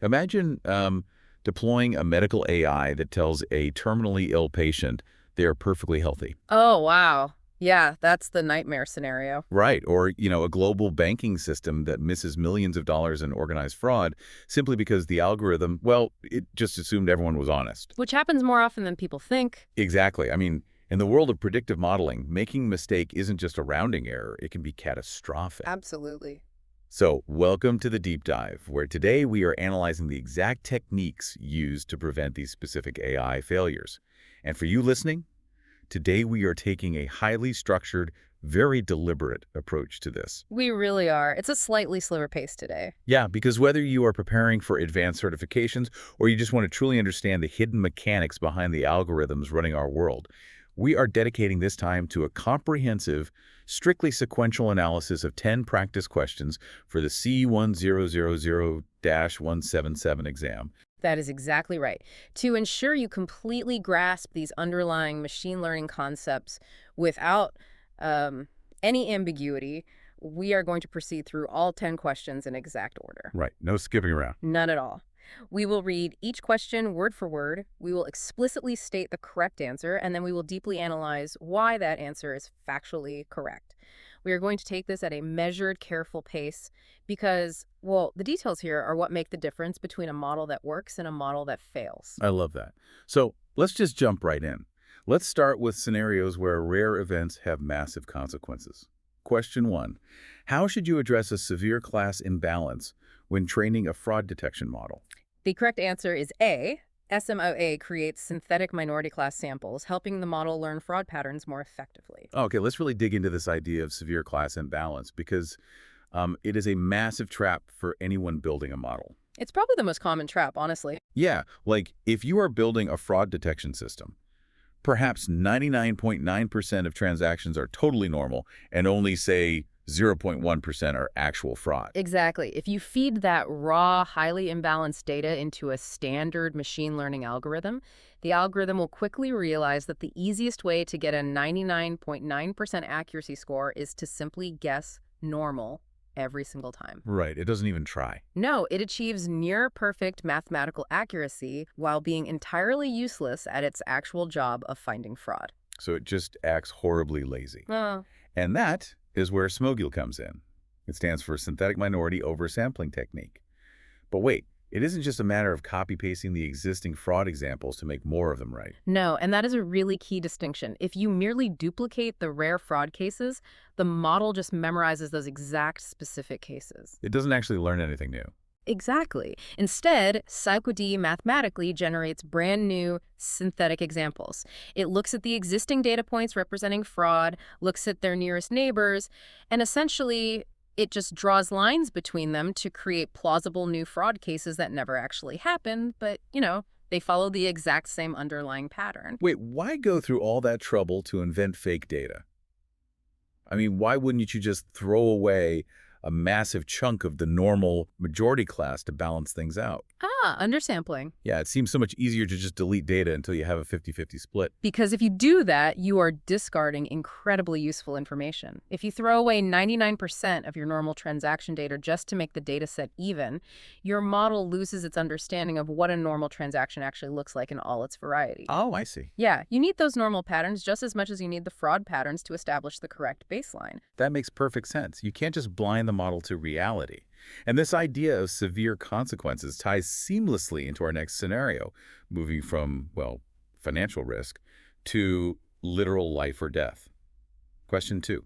Imagine deploying a medical AI that tells a terminally ill patient they are perfectly healthy. Oh, wow. Yeah, that's the nightmare scenario. Right. Or, a global banking system that misses millions of dollars in organized fraud simply because the algorithm, well, it just assumed everyone was honest. Which happens more often than people think. Exactly. I mean, in the world of predictive modeling, making a mistake isn't just a rounding error, it can be catastrophic. Absolutely. So, welcome to the deep dive, where today we are analyzing the exact techniques used to prevent these specific AI failures. And for you listening, today we are taking a highly structured, very deliberate approach to this. We really are. It's a slightly slower pace today. Yeah, because whether you are preparing for advanced certifications or you just want to truly understand the hidden mechanics behind the algorithms running our world, we are dedicating this time to a comprehensive, strictly sequential analysis of 10 practice questions for the C1000-177 exam. That is exactly right. To ensure you completely grasp these underlying machine learning concepts without any ambiguity, we are going to proceed through all 10 questions in exact order. Right, no skipping around. None at all. We will read each question word for word, we will explicitly state the correct answer, and then we will deeply analyze why that answer is factually correct. We are going to take this at a measured, careful pace because, well, the details here are what make the difference between a model that works and a model that fails. I love that. So let's just jump right in. Let's start with scenarios where rare events have massive consequences. Question 1. How should you address a severe class imbalance when training a fraud detection model? The correct answer is A. SMOA creates synthetic minority class samples, helping the model learn fraud patterns more effectively. Okay, let's really dig into this idea of severe class imbalance because it is a massive trap for anyone building a model. It's probably the most common trap, honestly. Yeah, like if you are building a fraud detection system, perhaps 99.9% of transactions are totally normal and only, say, 0.1% are actual fraud. Exactly. If you feed that raw, highly imbalanced data into a standard machine learning algorithm, the algorithm will quickly realize that the easiest way to get a 99.9% accuracy score is to simply guess normal every single time. Right, it doesn't even try. No, it achieves near-perfect mathematical accuracy while being entirely useless at its actual job of finding fraud. So it just acts horribly lazy. Oh. And that is where SMOGIL comes in. It stands for Synthetic Minority Oversampling Technique. But wait, it isn't just a matter of copy-pasting the existing fraud examples to make more of them right. No, and that is a really key distinction. If you merely duplicate the rare fraud cases, the model just memorizes those exact specific cases. It doesn't actually learn anything new. Exactly. Instead, PsychoD mathematically generates brand new synthetic examples. It looks at the existing data points representing fraud, looks at their nearest neighbors, and essentially it just draws lines between them to create plausible new fraud cases that never actually happened, but, they follow the exact same underlying pattern. Wait, why go through all that trouble to invent fake data? I mean, why wouldn't you just throw away a massive chunk of the normal majority class to balance things out? Undersampling. Yeah, it seems so much easier to just delete data until you have a 50-50 split. Because if you do that, you are discarding incredibly useful information. If you throw away 99% of your normal transaction data just to make the data set even, your model loses its understanding of what a normal transaction actually looks like in all its variety. Oh, I see. Yeah, you need those normal patterns just as much as you need the fraud patterns to establish the correct baseline. That makes perfect sense. You can't just blind the model to reality. And this idea of severe consequences ties seamlessly into our next scenario, moving from, well, financial risk to literal life or death. Question 2.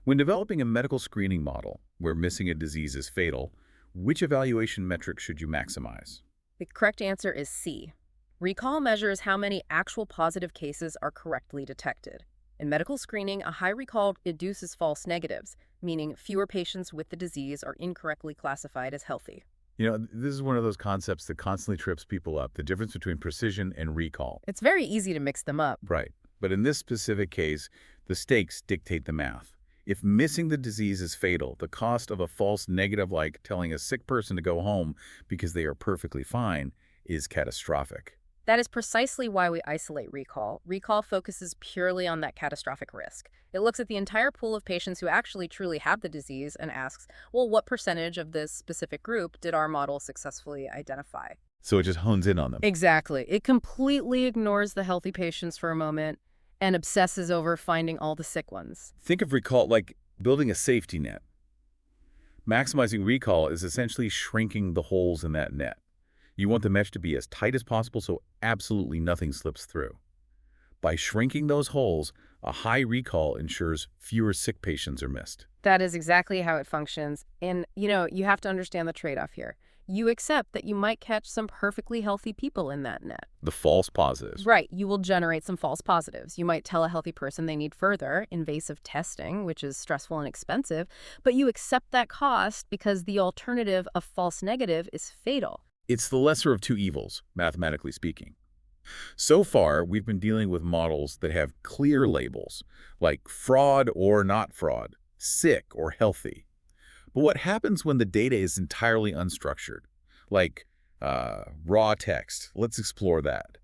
When developing a medical screening model where missing a disease is fatal, which evaluation metric should you maximize? The correct answer is C. Recall measures how many actual positive cases are correctly detected. In medical screening, a high recall induces false negatives, meaning fewer patients with the disease are incorrectly classified as healthy. This is one of those concepts that constantly trips people up, the difference between precision and recall. It's very easy to mix them up. Right. But in this specific case, the stakes dictate the math. If missing the disease is fatal, the cost of a false negative, like telling a sick person to go home because they are perfectly fine, is catastrophic. That is precisely why we isolate recall. Recall focuses purely on that catastrophic risk. It looks at the entire pool of patients who actually truly have the disease and asks, well, what percentage of this specific group did our model successfully identify? So it just hones in on them. Exactly. It completely ignores the healthy patients for a moment and obsesses over finding all the sick ones. Think of recall like building a safety net. Maximizing recall is essentially shrinking the holes in that net. You want the mesh to be as tight as possible so absolutely nothing slips through. By shrinking those holes, a high recall ensures fewer sick patients are missed. That is exactly how it functions. And, you have to understand the trade-off here. You accept that you might catch some perfectly healthy people in that net. The false positives. Right, you will generate some false positives. You might tell a healthy person they need further invasive testing, which is stressful and expensive, but you accept that cost because the alternative of false negative is fatal. It's the lesser of two evils, mathematically speaking. So far, we've been dealing with models that have clear labels, like fraud or not fraud, sick or healthy. But what happens when the data is entirely unstructured, like raw text? Let's explore that.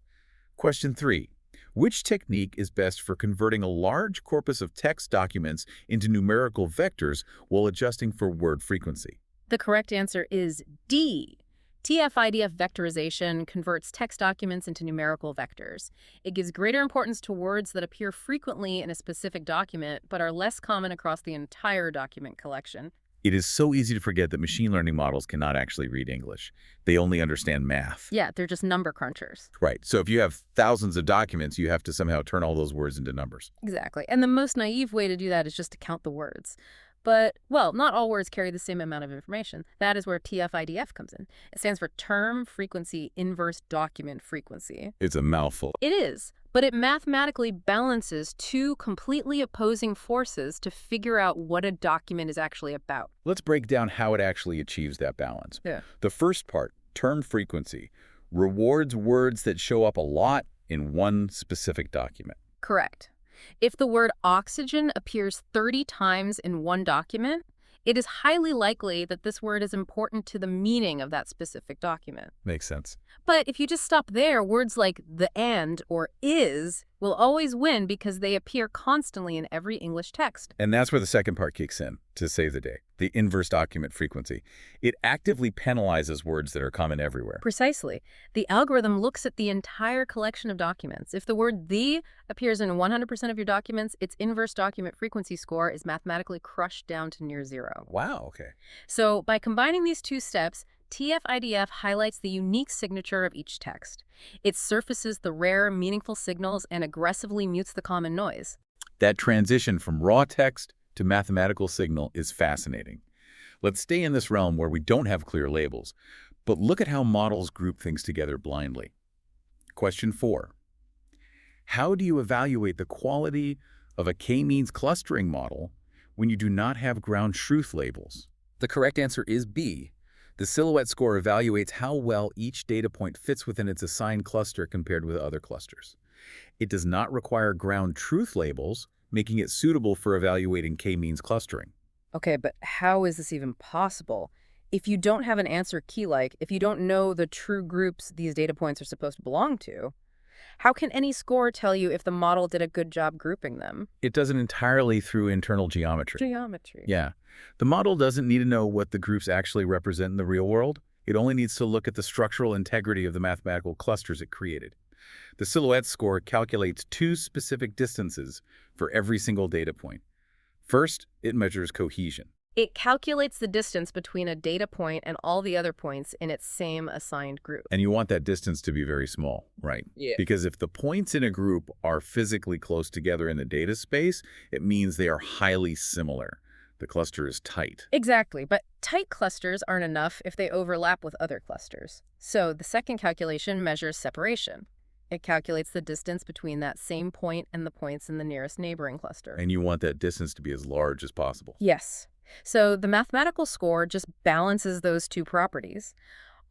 Question 3. Which technique is best for converting a large corpus of text documents into numerical vectors while adjusting for word frequency? The correct answer is D. TF-IDF vectorization converts text documents into numerical vectors. It gives greater importance to words that appear frequently in a specific document but are less common across the entire document collection. It is so easy to forget that machine learning models cannot actually read English. They only understand math. Yeah, they're just number crunchers. Right. So if you have thousands of documents, you have to somehow turn all those words into numbers. Exactly. And the most naive way to do that is just to count the words. But, well, not all words carry the same amount of information. That is where TF-IDF comes in. It stands for Term Frequency Inverse Document Frequency. It's a mouthful. It is, but it mathematically balances two completely opposing forces to figure out what a document is actually about. Let's break down how it actually achieves that balance. Yeah. The first part, term frequency, rewards words that show up a lot in one specific document. Correct. If the word oxygen appears 30 times in one document, it is highly likely that this word is important to the meaning of that specific document. Makes sense. But if you just stop there, words like the and or is will always win because they appear constantly in every English text. And that's where the second part kicks in to save the day, the inverse document frequency. It actively penalizes words that are common everywhere. Precisely. The algorithm looks at the entire collection of documents. If the word the appears in 100% of your documents, its inverse document frequency score is mathematically crushed down to near zero. Wow, okay. So by combining these two steps, TF-IDF highlights the unique signature of each text. It surfaces the rare, meaningful signals and aggressively mutes the common noise. That transition from raw text to mathematical signal is fascinating. Let's stay in this realm where we don't have clear labels, but look at how models group things together blindly. Question 4. How do you evaluate the quality of a k-means clustering model when you do not have ground truth labels? The correct answer is B. The silhouette score evaluates how well each data point fits within its assigned cluster compared with other clusters. It does not require ground truth labels, making it suitable for evaluating k-means clustering. Okay, but how is this even possible? If you don't have an answer key, like if you don't know the true groups these data points are supposed to belong to, how can any score tell you if the model did a good job grouping them? It does it entirely through internal geometry. Geometry. Yeah. The model doesn't need to know what the groups actually represent in the real world. It only needs to look at the structural integrity of the mathematical clusters it created. The silhouette score calculates two specific distances for every single data point. First, it measures cohesion. It calculates the distance between a data point and all the other points in its same assigned group. And you want that distance to be very small, right? Yeah. Because if the points in a group are physically close together in the data space, it means they are highly similar. The cluster is tight. Exactly, but tight clusters aren't enough if they overlap with other clusters. So the second calculation measures separation. It calculates the distance between that same point and the points in the nearest neighboring cluster. And you want that distance to be as large as possible. Yes. So the mathematical score just balances those two properties.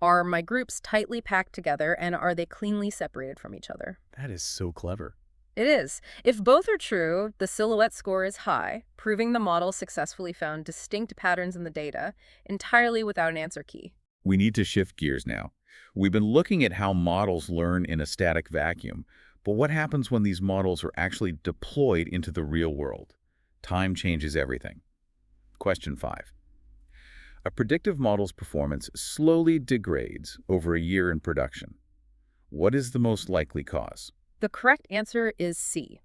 Are my groups tightly packed together and are they cleanly separated from each other? That is so clever. It is. If both are true, the silhouette score is high, proving the model successfully found distinct patterns in the data entirely without an answer key. We need to shift gears now. We've been looking at how models learn in a static vacuum, but what happens when these models are actually deployed into the real world? Time changes everything. Question 5. A predictive model's performance slowly degrades over a year in production. What is the most likely cause? The correct answer is C.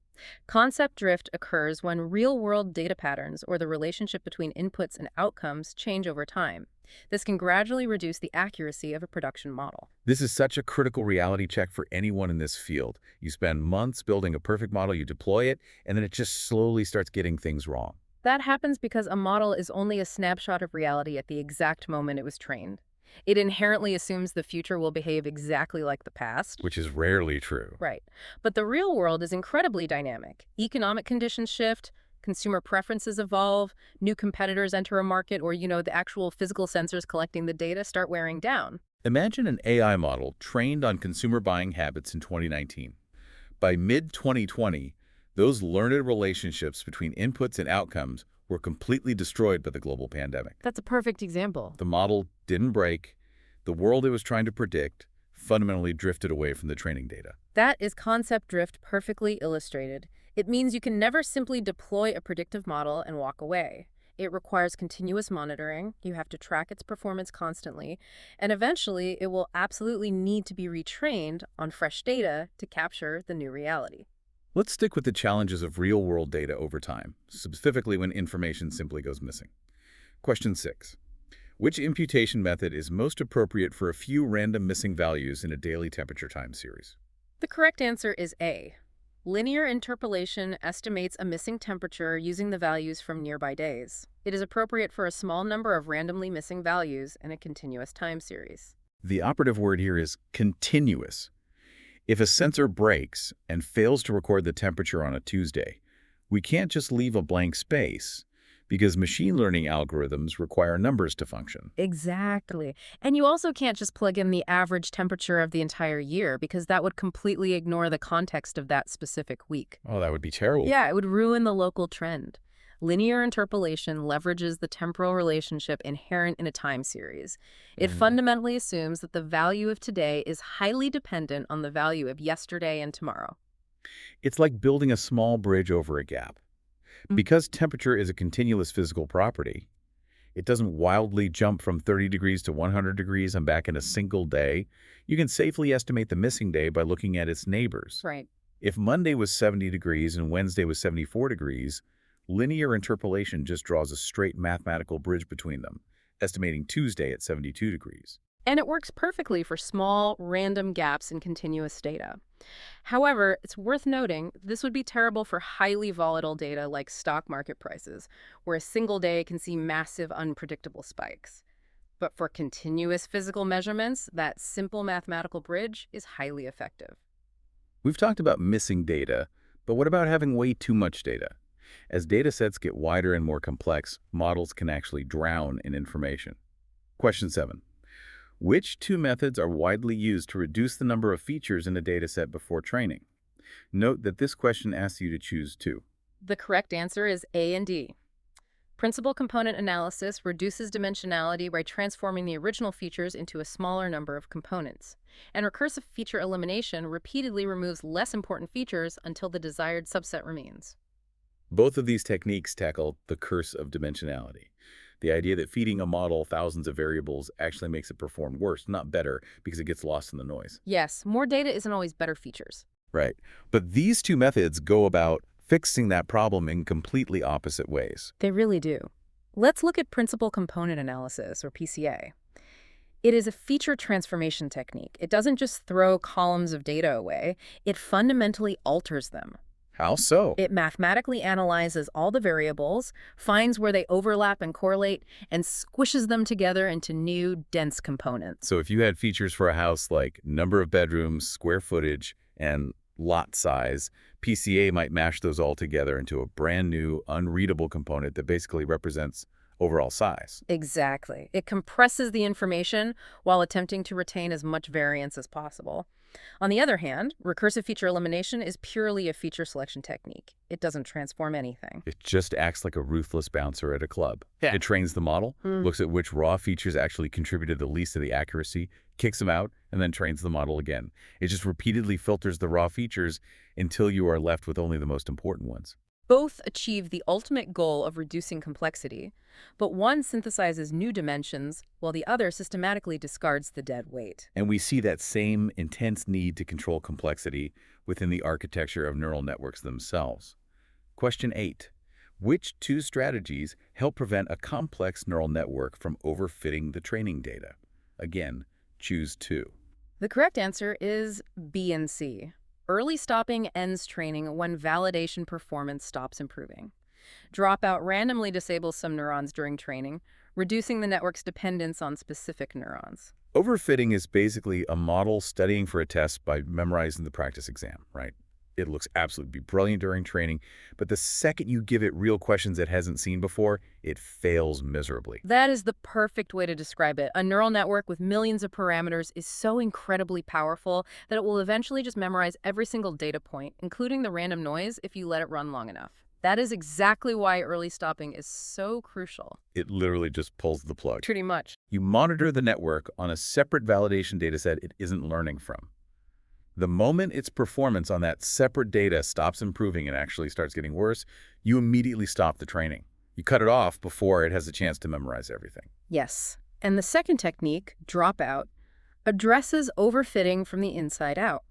Concept drift occurs when real-world data patterns or the relationship between inputs and outcomes change over time. This can gradually reduce the accuracy of a production model. This is such a critical reality check for anyone in this field. You spend months building a perfect model, you deploy it, and then it just slowly starts getting things wrong. That happens because a model is only a snapshot of reality at the exact moment it was trained. It inherently assumes the future will behave exactly like the past. Which is rarely true. Right. But the real world is incredibly dynamic. Economic conditions shift, consumer preferences evolve, new competitors enter a market, or, the actual physical sensors collecting the data start wearing down. Imagine an AI model trained on consumer buying habits in 2019. By mid-2020, those learned relationships between inputs and outcomes were completely destroyed by the global pandemic. That's a perfect example. The model didn't break. The world it was trying to predict fundamentally drifted away from the training data. That is concept drift perfectly illustrated. It means you can never simply deploy a predictive model and walk away. It requires continuous monitoring, you have to track its performance constantly, and eventually it will absolutely need to be retrained on fresh data to capture the new reality. Let's stick with the challenges of real-world data over time, specifically when information simply goes missing. Question 6. Which imputation method is most appropriate for a few random missing values in a daily temperature time series? The correct answer is A. Linear interpolation estimates a missing temperature using the values from nearby days. It is appropriate for a small number of randomly missing values in a continuous time series. The operative word here is continuous. If a sensor breaks and fails to record the temperature on a Tuesday, we can't just leave a blank space because machine learning algorithms require numbers to function. Exactly. And you also can't just plug in the average temperature of the entire year because that would completely ignore the context of that specific week. Oh, that would be terrible. Yeah, it would ruin the local trend. Linear interpolation leverages the temporal relationship inherent in a time series. It fundamentally assumes that the value of today is highly dependent on the value of yesterday and tomorrow. It's like building a small bridge over a gap. Because temperature is a continuous physical property, it doesn't wildly jump from 30 degrees to 100 degrees and back in a single day. You can safely estimate the missing day by looking at its neighbors. Right. If Monday was 70 degrees and Wednesday was 74 degrees, linear interpolation just draws a straight mathematical bridge between them, estimating Tuesday at 72 degrees. And it works perfectly for small, random gaps in continuous data. However, it's worth noting this would be terrible for highly volatile data like stock market prices, where a single day can see massive, unpredictable spikes. But for continuous physical measurements, that simple mathematical bridge is highly effective. We've talked about missing data, but what about having way too much data? As data sets get wider and more complex, models can actually drown in information. Question 7. Which two methods are widely used to reduce the number of features in a dataset before training? Note that this question asks you to choose two. The correct answer is A and D. Principal component analysis reduces dimensionality by transforming the original features into a smaller number of components. And recursive feature elimination repeatedly removes less important features until the desired subset remains. Both of these techniques tackle the curse of dimensionality. The idea that feeding a model thousands of variables actually makes it perform worse, not better, because it gets lost in the noise. Yes, more data isn't always better features. Right. But these two methods go about fixing that problem in completely opposite ways. They really do. Let's look at principal component analysis, or PCA. It is a feature transformation technique. It doesn't just throw columns of data away, it fundamentally alters them. How so? It mathematically analyzes all the variables, finds where they overlap and correlate, and squishes them together into new, dense components. So if you had features for a house like number of bedrooms, square footage, and lot size, PCA might mash those all together into a brand new, unreadable component that basically represents overall size. Exactly. It compresses the information while attempting to retain as much variance as possible. On the other hand, recursive feature elimination is purely a feature selection technique. It doesn't transform anything. It just acts like a ruthless bouncer at a club. Yeah. It trains the model, Hmm. looks at which raw features actually contributed the least to the accuracy, kicks them out, and then trains the model again. It just repeatedly filters the raw features until you are left with only the most important ones. Both achieve the ultimate goal of reducing complexity, but one synthesizes new dimensions while the other systematically discards the dead weight. And we see that same intense need to control complexity within the architecture of neural networks themselves. Question 8. Which two strategies help prevent a complex neural network from overfitting the training data? Again, choose two. The correct answer is B and C. Early stopping ends training when validation performance stops improving. Dropout randomly disables some neurons during training, reducing the network's dependence on specific neurons. Overfitting is basically a model studying for a test by memorizing the practice exam, right? It looks absolutely brilliant during training, but the second you give it real questions it hasn't seen before, it fails miserably. That is the perfect way to describe it. A neural network with millions of parameters is so incredibly powerful that it will eventually just memorize every single data point, including the random noise, if you let it run long enough. That is exactly why early stopping is so crucial. It literally just pulls the plug. Pretty much. You monitor the network on a separate validation dataset it isn't learning from. The moment its performance on that separate data stops improving and actually starts getting worse, you immediately stop the training. You cut it off before it has a chance to memorize everything. Yes. And the second technique, dropout, addresses overfitting from the inside out.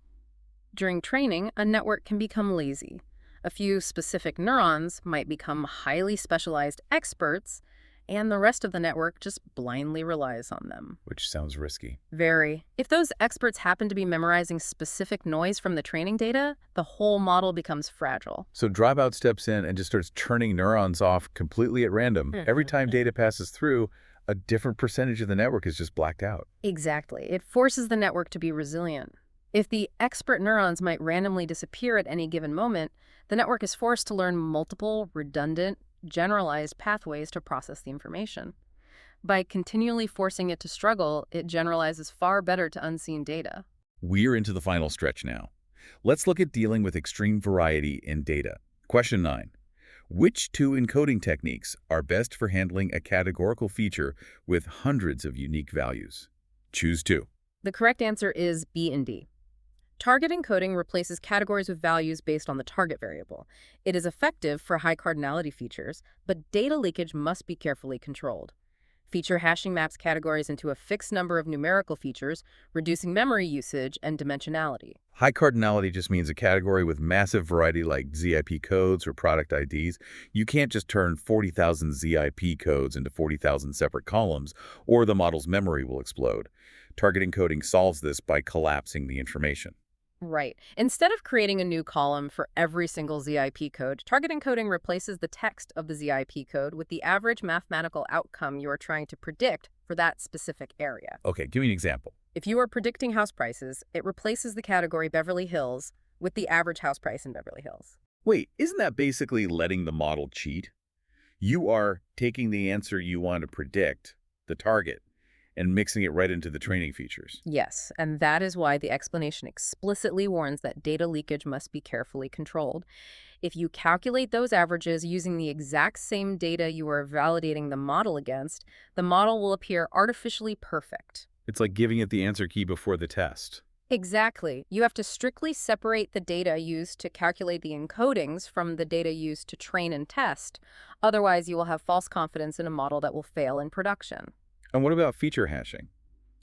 During training, a network can become lazy. A few specific neurons might become highly specialized experts, and the rest of the network just blindly relies on them. Which sounds risky. Very. If those experts happen to be memorizing specific noise from the training data, the whole model becomes fragile. So Dropout steps in and just starts turning neurons off completely at random. Every time data passes through, a different percentage of the network is just blacked out. Exactly. It forces the network to be resilient. If the expert neurons might randomly disappear at any given moment, the network is forced to learn multiple, redundant, generalized pathways to process the information. By continually forcing it to struggle, it generalizes far better to unseen data. We're into the final stretch now. Let's look at dealing with extreme variety in data. Question 9. Which two encoding techniques are best for handling a categorical feature with hundreds of unique values? Choose two. The correct answer is B and D. Target encoding replaces categories with values based on the target variable. It is effective for high cardinality features, but data leakage must be carefully controlled. Feature hashing maps categories into a fixed number of numerical features, reducing memory usage and dimensionality. High cardinality just means a category with massive variety like ZIP codes or product IDs. You can't just turn 40,000 ZIP codes into 40,000 separate columns, or the model's memory will explode. Target encoding solves this by collapsing the information. Right. Instead of creating a new column for every single ZIP code, target encoding replaces the text of the ZIP code with the average mathematical outcome you are trying to predict for that specific area. Okay, give me an example. If you are predicting house prices, it replaces the category Beverly Hills with the average house price in Beverly Hills. Wait, isn't that basically letting the model cheat? You are taking the answer you want to predict, the target, and mixing it right into the training features. Yes, and that is why the explanation explicitly warns that data leakage must be carefully controlled. If you calculate those averages using the exact same data you are validating the model against, the model will appear artificially perfect. It's like giving it the answer key before the test. Exactly. You have to strictly separate the data used to calculate the encodings from the data used to train and test. Otherwise, you will have false confidence in a model that will fail in production. And what about feature hashing?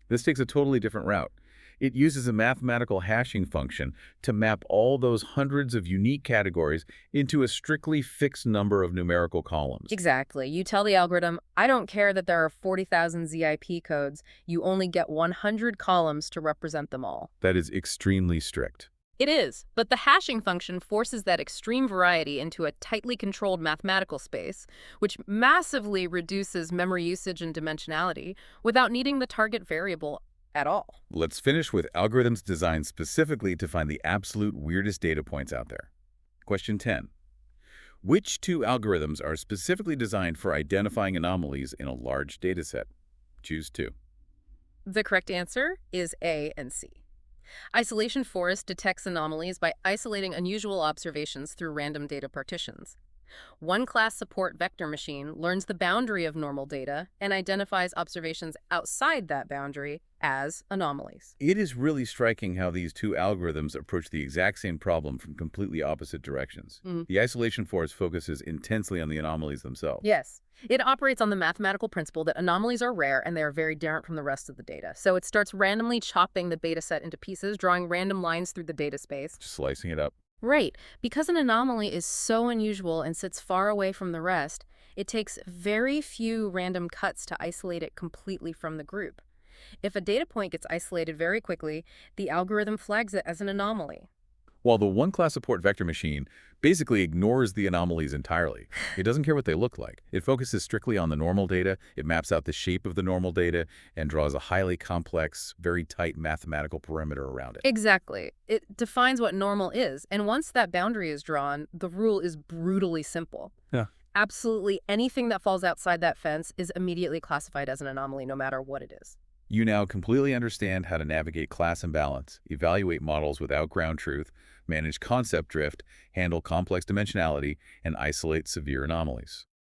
This takes a totally different route. It uses a mathematical hashing function to map all those hundreds of unique categories into a strictly fixed number of numerical columns. Exactly. You tell the algorithm, I don't care that there are 40,000 ZIP codes. You only get 100 columns to represent them all. That is extremely strict. It is, but the hashing function forces that extreme variety into a tightly controlled mathematical space, which massively reduces memory usage and dimensionality without needing the target variable at all. Let's finish with algorithms designed specifically to find the absolute weirdest data points out there. Question 10. Which two algorithms are specifically designed for identifying anomalies in a large dataset? Choose two. The correct answer is A and C. Isolation forest detects anomalies by isolating unusual observations through random data partitions. One-class support vector machine learns the boundary of normal data and identifies observations outside that boundary as anomalies. It is really striking how these two algorithms approach the exact same problem from completely opposite directions. Mm. The isolation forest focuses intensely on the anomalies themselves. Yes. It operates on the mathematical principle that anomalies are rare and they are very different from the rest of the data. So it starts randomly chopping the data set into pieces, drawing random lines through the data space. Just slicing it up. Right. Because an anomaly is so unusual and sits far away from the rest, it takes very few random cuts to isolate it completely from the group. If a data point gets isolated very quickly, the algorithm flags it as an anomaly. While the one-class support vector machine basically ignores the anomalies entirely. It doesn't care what they look like. It focuses strictly on the normal data. It maps out the shape of the normal data and draws a highly complex, very tight mathematical perimeter around it. Exactly. It defines what normal is, and once that boundary is drawn, the rule is brutally simple. Yeah. Absolutely anything that falls outside that fence is immediately classified as an anomaly, no matter what it is. You now completely understand how to navigate class imbalance, evaluate models without ground truth, manage concept drift, handle complex dimensionality, and isolate severe anomalies.